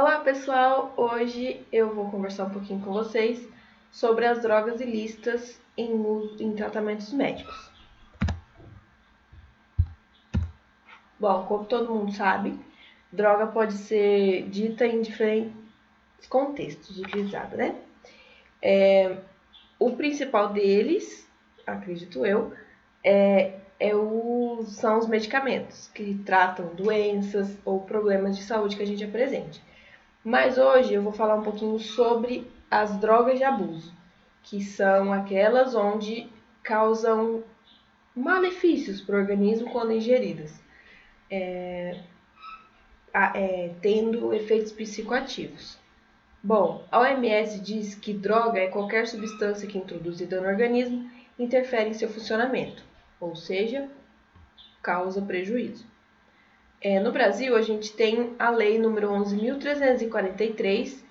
Olá pessoal, hoje eu vou conversar um pouquinho com vocês sobre as drogas ilícitas em tratamentos médicos. Bom, como todo mundo sabe, droga pode ser dita em diferentes contextos de utilizada, né? O principal deles, acredito eu, são os medicamentos que tratam doenças ou problemas de saúde que a gente apresente. Mas hoje eu vou falar um pouquinho sobre as drogas de abuso, que são aquelas onde causam malefícios para o organismo quando ingeridas, tendo efeitos psicoativos. Bom, a OMS diz que droga é qualquer substância que, introduzida no organismo, interfere em seu funcionamento, ou seja, causa prejuízo. No Brasil, a gente tem a Lei nº 11.343,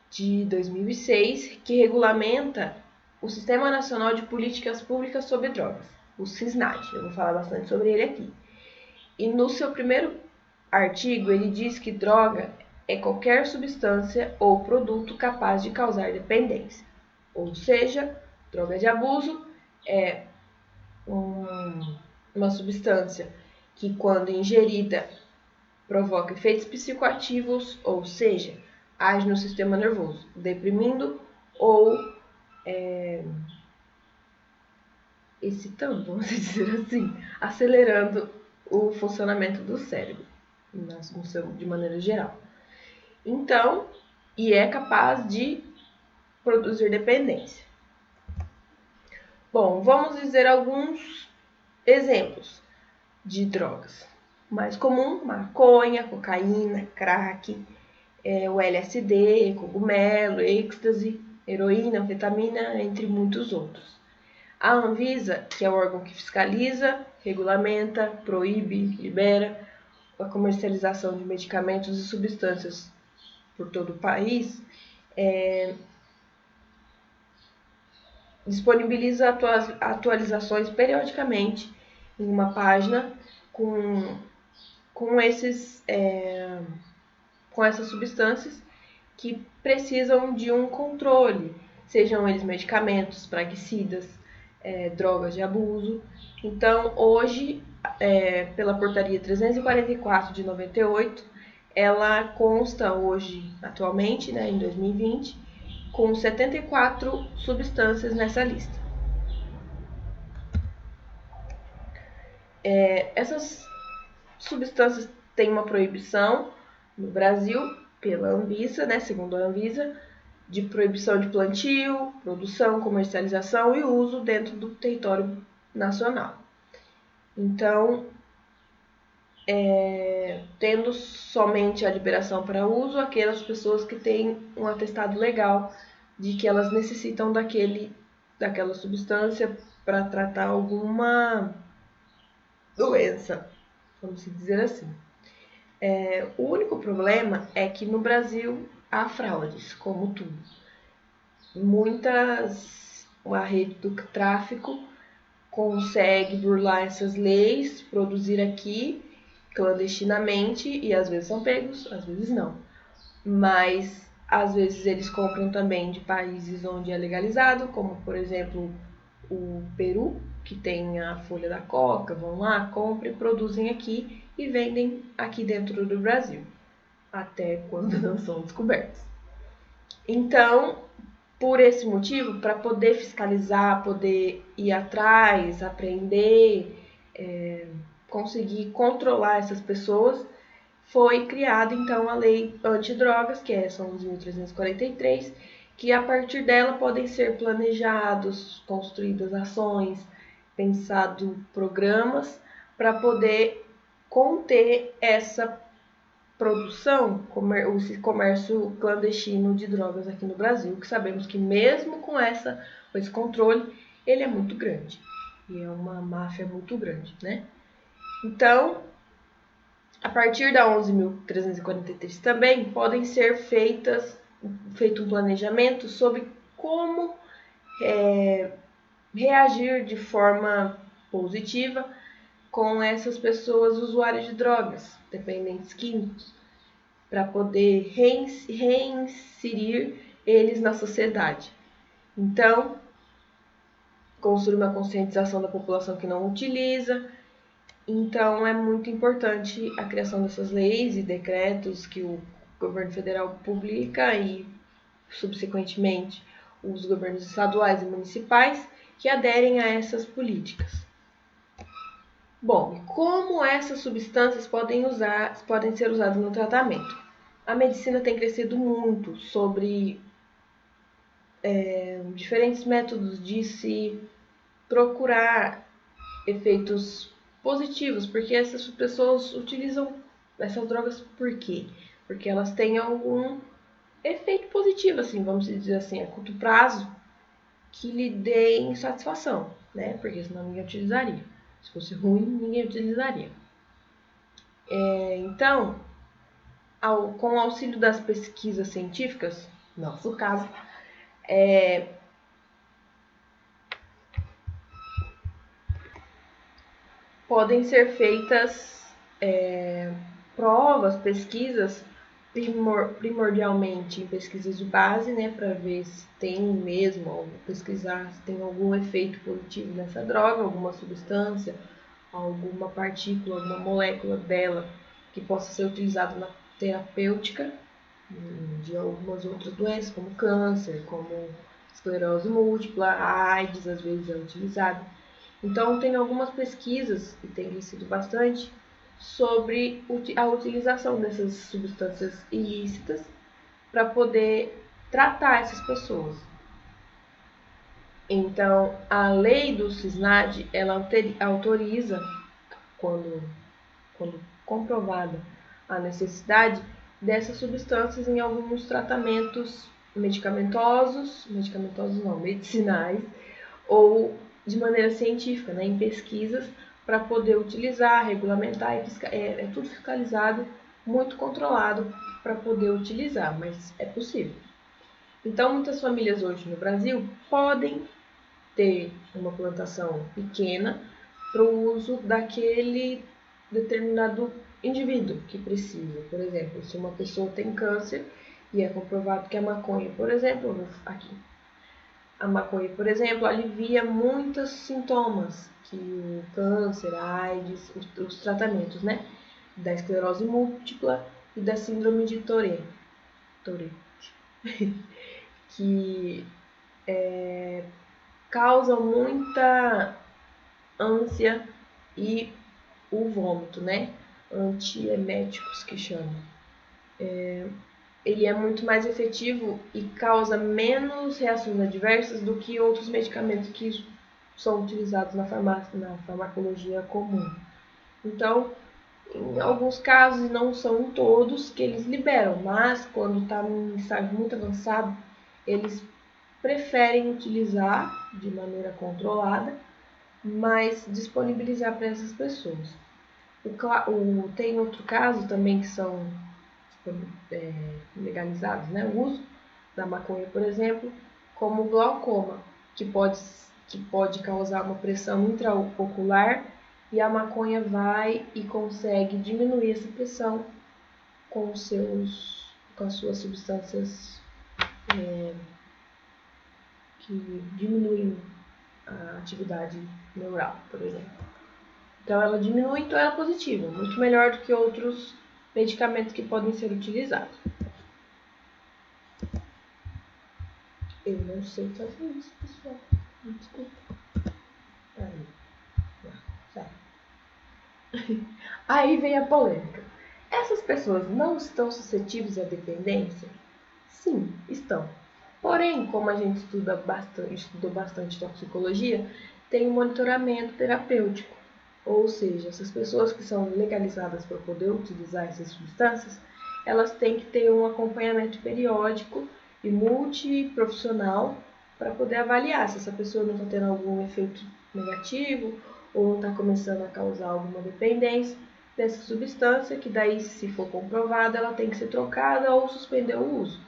de 2006, que regulamenta o Sistema Nacional de Políticas Públicas sobre Drogas, o SISNAD. Eu vou falar bastante sobre ele aqui. E no seu primeiro artigo, ele diz que droga é qualquer substância ou produto capaz de causar dependência. Ou seja, droga de abuso é uma substância que, quando ingerida, provoca efeitos psicoativos, ou seja, age no sistema nervoso, deprimindo ou excitando, vamos dizer assim, acelerando o funcionamento do cérebro, de maneira geral. Então, e é capaz de produzir dependência. Bom, vamos dizer alguns exemplos de drogas. Mais comum, maconha, cocaína, crack, o LSD, cogumelo, êxtase, heroína, anfetamina, entre muitos outros. A Anvisa, que é o órgão que fiscaliza, regulamenta, proíbe, libera a comercialização de medicamentos e substâncias por todo o país, disponibiliza atualizações periodicamente em uma página com essas substâncias que precisam de um controle, sejam eles medicamentos, praguicidas, drogas de abuso. Então, hoje, pela portaria 344 de 98, ela consta hoje, atualmente, em 2020, com 74 substâncias nessa lista. Essas substâncias têm uma proibição no Brasil pela Anvisa, segundo a Anvisa, de proibição de plantio, produção, comercialização e uso dentro do território nacional. Então, tendo somente a liberação para uso aquelas pessoas que têm um atestado legal de que elas necessitam daquela substância para tratar alguma doença, vamos dizer assim. O único problema é que no Brasil há fraudes, como tudo. A rede do tráfico consegue burlar essas leis, produzir aqui clandestinamente, e às vezes são pegos, às vezes não. Mas às vezes eles compram também de países onde é legalizado, como por exemplo o Peru, que tem a folha da coca, vão lá, compram e produzem aqui e vendem aqui dentro do Brasil, até quando não são descobertos. Então, por esse motivo, para poder fiscalizar, poder ir atrás, aprender, conseguir controlar essas pessoas, foi criada então a lei antidrogas, que é a 11.343, que a partir dela podem ser planejados, construídas ações, pensados programas para poder conter essa produção, esse comércio clandestino de drogas aqui no Brasil, que sabemos que mesmo com esse controle, ele é muito grande. E é uma máfia muito grande, né? Então, a partir da 11.343 também podem ser feito um planejamento sobre como reagir de forma positiva com essas pessoas usuárias de drogas, dependentes químicos, para poder reinserir eles na sociedade. Então, construir uma conscientização da população que não utiliza. Então, é muito importante a criação dessas leis e decretos que o governo federal publica e, subsequentemente, os governos estaduais e municipais que aderem a essas políticas. Bom, como essas substâncias podem ser usadas no tratamento? A medicina tem crescido muito sobre diferentes métodos de se procurar efeitos positivos, porque essas pessoas utilizam essas drogas por quê? Porque elas têm algum efeito positivo, assim, vamos dizer assim, a curto prazo, que lhe deem satisfação, né? Porque senão ninguém utilizaria. Se fosse ruim, ninguém utilizaria. Então, com o auxílio das pesquisas científicas, no nosso caso, podem ser feitas provas, pesquisas, primordialmente em pesquisas de base, né, para ver se tem mesmo, pesquisar se tem algum efeito positivo nessa droga, alguma substância, alguma partícula, alguma molécula dela que possa ser utilizada na terapêutica de algumas outras doenças, como câncer, como esclerose múltipla, a AIDS às vezes é utilizada. Então, tem algumas pesquisas, e tem sido bastante, sobre a utilização dessas substâncias ilícitas para poder tratar essas pessoas. Então, a lei do CISNAD, ela autoriza, quando comprovada a necessidade dessas substâncias em alguns tratamentos medicinais, ou de maneira científica, né, em pesquisas, para poder utilizar, regulamentar, é tudo fiscalizado, muito controlado para poder utilizar, mas é possível. Então, muitas famílias hoje no Brasil podem ter uma plantação pequena para o uso daquele determinado indivíduo que precisa. Por exemplo, se uma pessoa tem câncer e é comprovado que a maconha, por exemplo, a maconha, por exemplo, alivia muitos sintomas que o câncer, a AIDS, os tratamentos, né, da esclerose múltipla e da síndrome de Tourette, que causam muita ânsia e o vômito, né? Antieméticos que chamam. Ele é muito mais efetivo e causa menos reações adversas do que outros medicamentos que são utilizados na farmacologia comum. Então, em alguns casos, e não são todos, que eles liberam, mas quando está em estágio muito avançado, eles preferem utilizar de maneira controlada, mas disponibilizar para essas pessoas. Tem outro caso também que são legalizados, né? O uso da maconha, por exemplo, como o glaucoma, que pode causar uma pressão intraocular, e a maconha vai e consegue diminuir essa pressão com as suas substâncias que diminuem a atividade neural, por exemplo. Então ela diminui, então ela é positiva, muito melhor do que outros medicamentos que podem ser utilizados. Eu não sei fazer isso, pessoal. Desculpa. Aí. Sai. Aí vem a polêmica. Essas pessoas não estão suscetíveis à dependência? Sim, estão. Porém, como a gente estudou bastante toxicologia, tem um monitoramento terapêutico. Ou seja, essas pessoas que são legalizadas para poder utilizar essas substâncias, elas têm que ter um acompanhamento periódico e multiprofissional para poder avaliar se essa pessoa não está tendo algum efeito negativo ou não está começando a causar alguma dependência dessa substância, que daí, se for comprovada, ela tem que ser trocada ou suspender o uso.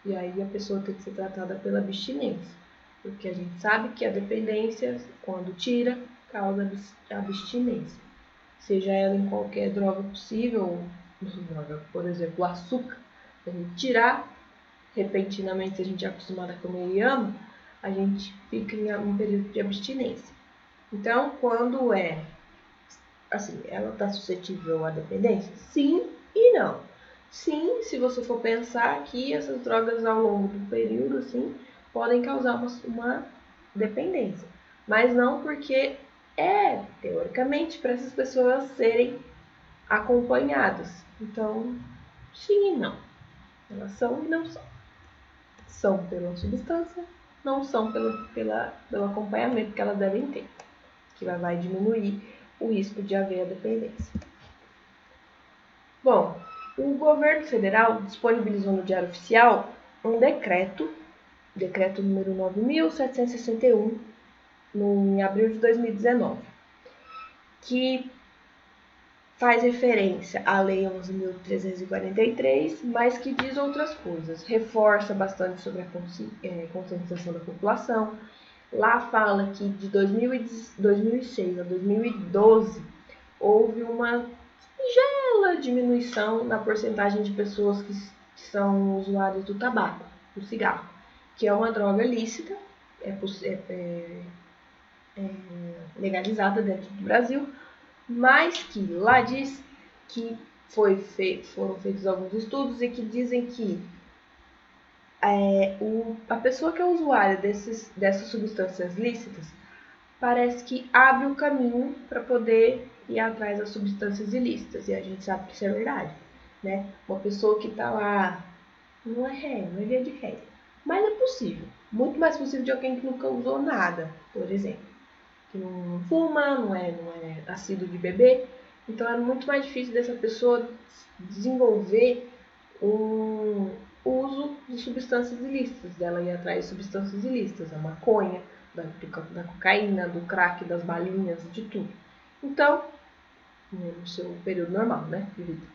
E aí a pessoa tem que ser tratada pela abstinência, porque a gente sabe que a dependência, quando tira, causa abstinência. Seja ela em qualquer droga possível, por exemplo, o açúcar, a gente tirar repentinamente, se a gente é acostumado a comer e ama, a gente fica em um período de abstinência. Então, quando assim, ela está suscetível à dependência? Sim e não. Sim, se você for pensar que essas drogas ao longo do período, assim, podem causar uma dependência. Mas não porque teoricamente, para essas pessoas serem acompanhadas. Então, sim e não. Elas são e não são. São pela substância, não são pelo acompanhamento que elas devem ter, que vai diminuir o risco de haver a dependência. Bom, o governo federal disponibilizou no Diário Oficial um decreto número 9.761, em abril de 2019, que faz referência à Lei 11.343, mas que diz outras coisas. Reforça bastante sobre a conscientização da população. Lá fala que de 2006 a 2012 houve uma ligera diminuição na porcentagem de pessoas que são usuários do tabaco, do cigarro, que é uma droga lícita, legalizada dentro do Brasil, mas que lá diz que foram feitos alguns estudos e que dizem que a pessoa que é usuária dessas substâncias lícitas parece que abre o caminho para poder ir atrás das substâncias ilícitas, e a gente sabe que isso é verdade, né? Uma pessoa que está lá, não é via de regra, mas é possível, muito mais possível de alguém que nunca usou nada, por exemplo, que não fuma, não é assíduo de beber, então é muito mais difícil dessa pessoa desenvolver um uso de substâncias ilícitas, dela ir atrás de substâncias ilícitas, a maconha, da cocaína, do crack, das balinhas, de tudo. Então, no seu período normal, né, de vida.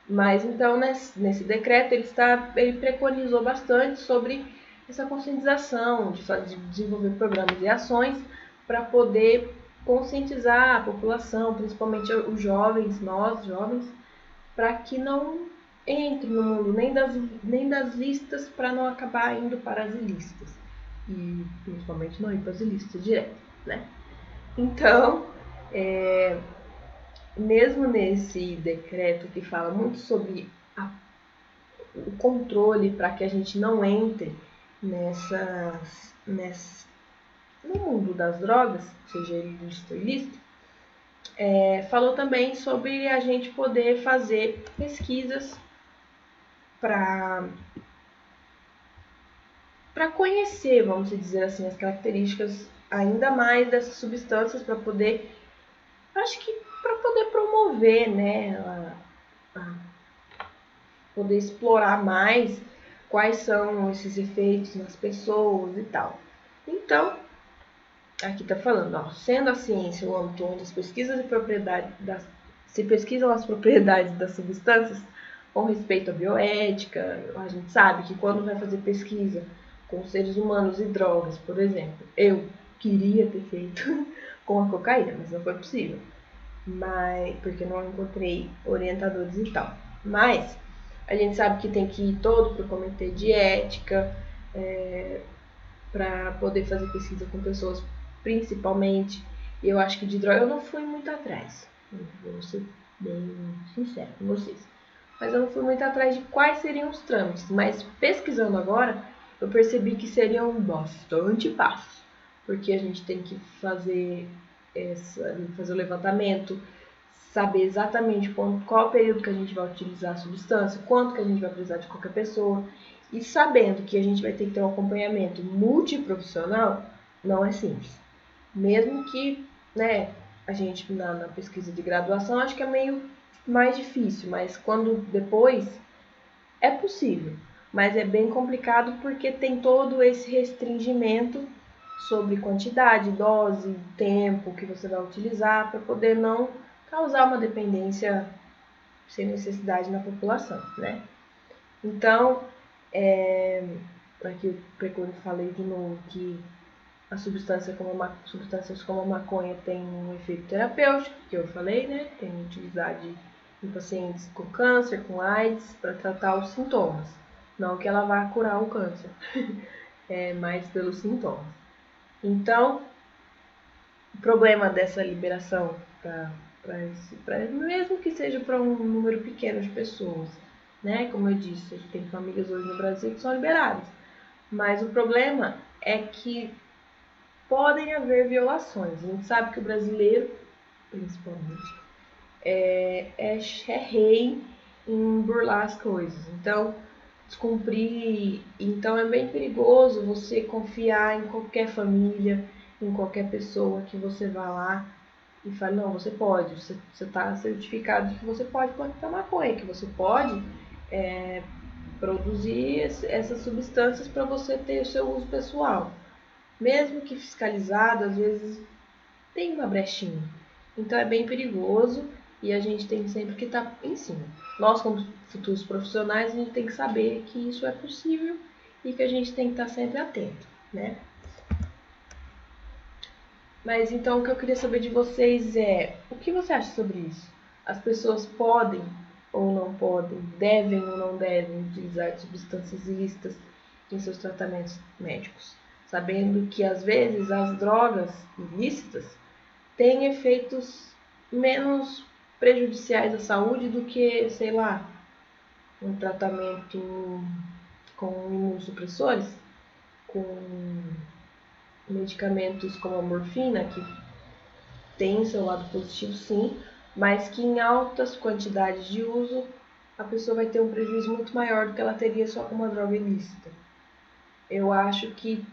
Mas então, nesse decreto, ele preconizou bastante sobre essa conscientização, de desenvolver programas e ações para poder conscientizar a população, principalmente os jovens, nós jovens, para que não entre no mundo nem das listas, para não acabar indo para as ilícitas. E principalmente não ir para as ilícitas direto, né? Então, mesmo nesse decreto que fala muito sobre o controle para que a gente não entre no mundo das drogas, seja ilícito ou ilícito, falou também sobre a gente poder fazer pesquisas para conhecer, vamos dizer assim, as características ainda mais dessas substâncias, para poder, acho que para poder promover, né, poder explorar mais quais são esses efeitos nas pessoas e tal. Então, aqui está falando, ó, sendo a ciência o âmbito onde as pesquisas e propriedade se pesquisam as propriedades das substâncias com respeito à bioética, a gente sabe que quando vai fazer pesquisa com seres humanos e drogas, por exemplo, eu queria ter feito com a cocaína, mas não foi possível, porque não encontrei orientadores e tal. Mas a gente sabe que tem que ir todo para o comitê de ética, para poder fazer pesquisa com pessoas, principalmente. E eu acho que de droga eu não fui muito atrás, vou ser bem sincero com vocês. Mas eu não fui muito atrás de quais seriam os trâmites. Mas pesquisando agora, eu percebi que seriam bastante passos. Porque a gente tem que fazer o levantamento, saber exatamente qual período que a gente vai utilizar a substância, quanto que a gente vai precisar de qualquer pessoa. E sabendo que a gente vai ter que ter um acompanhamento multiprofissional, não é simples. Mesmo que, né, a gente na pesquisa de graduação acho que é meio mais difícil, mas quando depois é possível. Mas é bem complicado porque tem todo esse restringimento sobre quantidade, dose, tempo que você vai utilizar para poder não causar uma dependência sem necessidade na população, né? Então, aqui eu falei de novo que substâncias como a maconha tem um efeito terapêutico, que eu falei, né? Tem utilidade em pacientes com câncer, com AIDS, para tratar os sintomas. Não que ela vá curar o câncer, é mais pelos sintomas. Então, o problema dessa liberação, mesmo que seja para um número pequeno de pessoas, né? Como eu disse, tem famílias hoje no Brasil que são liberadas. Mas o problema é que podem haver violações. A gente sabe que o brasileiro, principalmente, é rei em burlar as coisas. Então, descumprir. Então, é bem perigoso você confiar em qualquer família, em qualquer pessoa que você vá lá e fale: não, você pode, você está certificado de que você pode plantar maconha, que você pode produzir essas substâncias para você ter o seu uso pessoal. Mesmo que fiscalizado, às vezes tem uma brechinha. Então é bem perigoso e a gente tem sempre que estar em cima. Nós, como futuros profissionais, a gente tem que saber que isso é possível e que a gente tem que estar sempre atento, né? Mas então o que eu queria saber de vocês é: o que você acha sobre isso? As pessoas podem ou não podem, devem ou não devem utilizar substâncias ilícitas em seus tratamentos médicos, sabendo que às vezes as drogas ilícitas têm efeitos menos prejudiciais à saúde do que, sei lá, um tratamento com imunossupressores, com medicamentos como a morfina, que tem seu lado positivo sim, mas que em altas quantidades de uso a pessoa vai ter um prejuízo muito maior do que ela teria só com uma droga ilícita. Eu acho que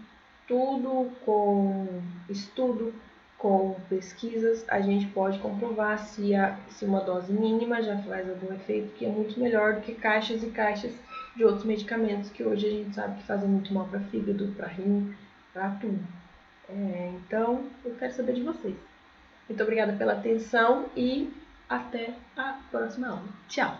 tudo com estudo, com pesquisas, a gente pode comprovar se uma dose mínima já faz algum efeito, que é muito melhor do que caixas e caixas de outros medicamentos que hoje a gente sabe que fazem muito mal para fígado, para rim, para tudo. Então, eu quero saber de vocês. Muito obrigada pela atenção e até a próxima aula. Tchau!